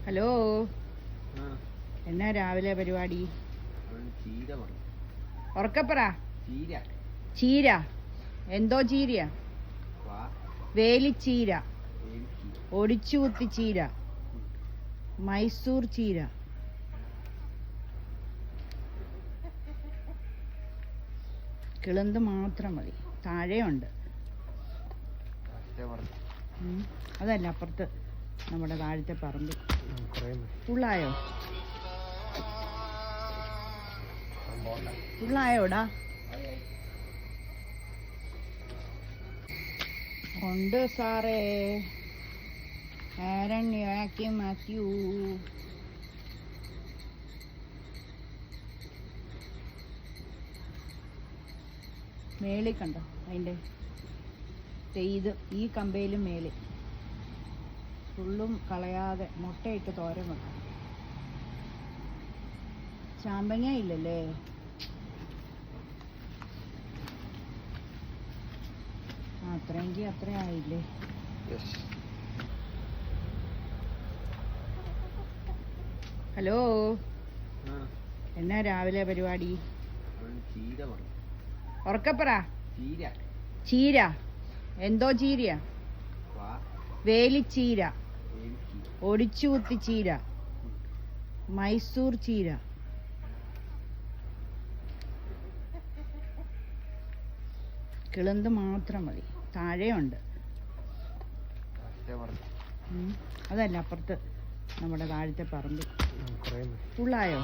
Hello, എന്നാ രാവിലെ പരിപാടി? ഉറക്കപ്പറ. ചീര. എന്തോ ചീരയാ? വേലിച്ചീര, ഒടിച്ചുകുത്തി ചീര, മൈസൂർ ചീര. കിളന്ത് മാത്രം മതി, താഴെയുണ്ട്. അതല്ല, അപ്പുറത്ത് നമ്മുടെ താഴത്തെ പറമ്പിൽ. ഫുള്ളായോ? ഫുള്ളായോടാ? ഉണ്ട് സാറേ, ആരണ്യാക്കി മാത്യു. മേളിൽ കണ്ടോ അതിൻ്റെ ഇത്? ഈ കമ്പയിലും മേളിൽ ഫുള്ളും കളയാതെ മുട്ടയിട്ട് തോരൻ വെക്കാം. ചാമ്പങ്ങ ഇല്ലല്ലേ? അത്രയെങ്കിൽ അത്രയായില്ലേ? ഹലോ, എന്നാ രാവിലെ പരിപാടി? ഉറക്കപ്പറ. ചീര. എന്തോ ചീരയാ? വേലിച്ചീര, ഒടിച്ചുകുത്തി ചീര, മൈസൂർ ചീര. കിളന്ത് മാത്രം മതി, താഴെയുണ്ട്. അതല്ല, അപ്പുറത്ത് നമ്മുടെ താഴത്തെ പറമ്പിൽ. ഫുള്ളായോ?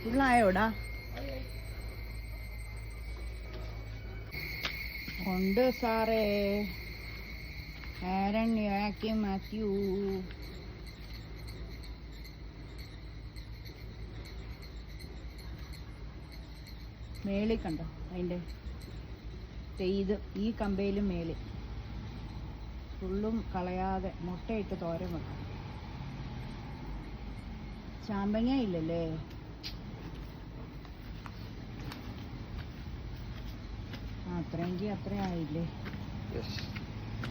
ഫുള്ളായോടാ? ഉണ്ട് സാറേ, ആരണ്യാക്കി മാത്യു. മേളിൽ കണ്ടോ അതിൻ്റെ ഇത്? ഈ കമ്പയിലും മേളിൽ ഫുള്ളും കളയാതെ മുട്ടയിട്ട് തോരൻ വെക്കാം. ചാമ്പങ്ങ ഇല്ലല്ലേ? അത്രയെങ്കിൽ അത്രയായില്ലേ?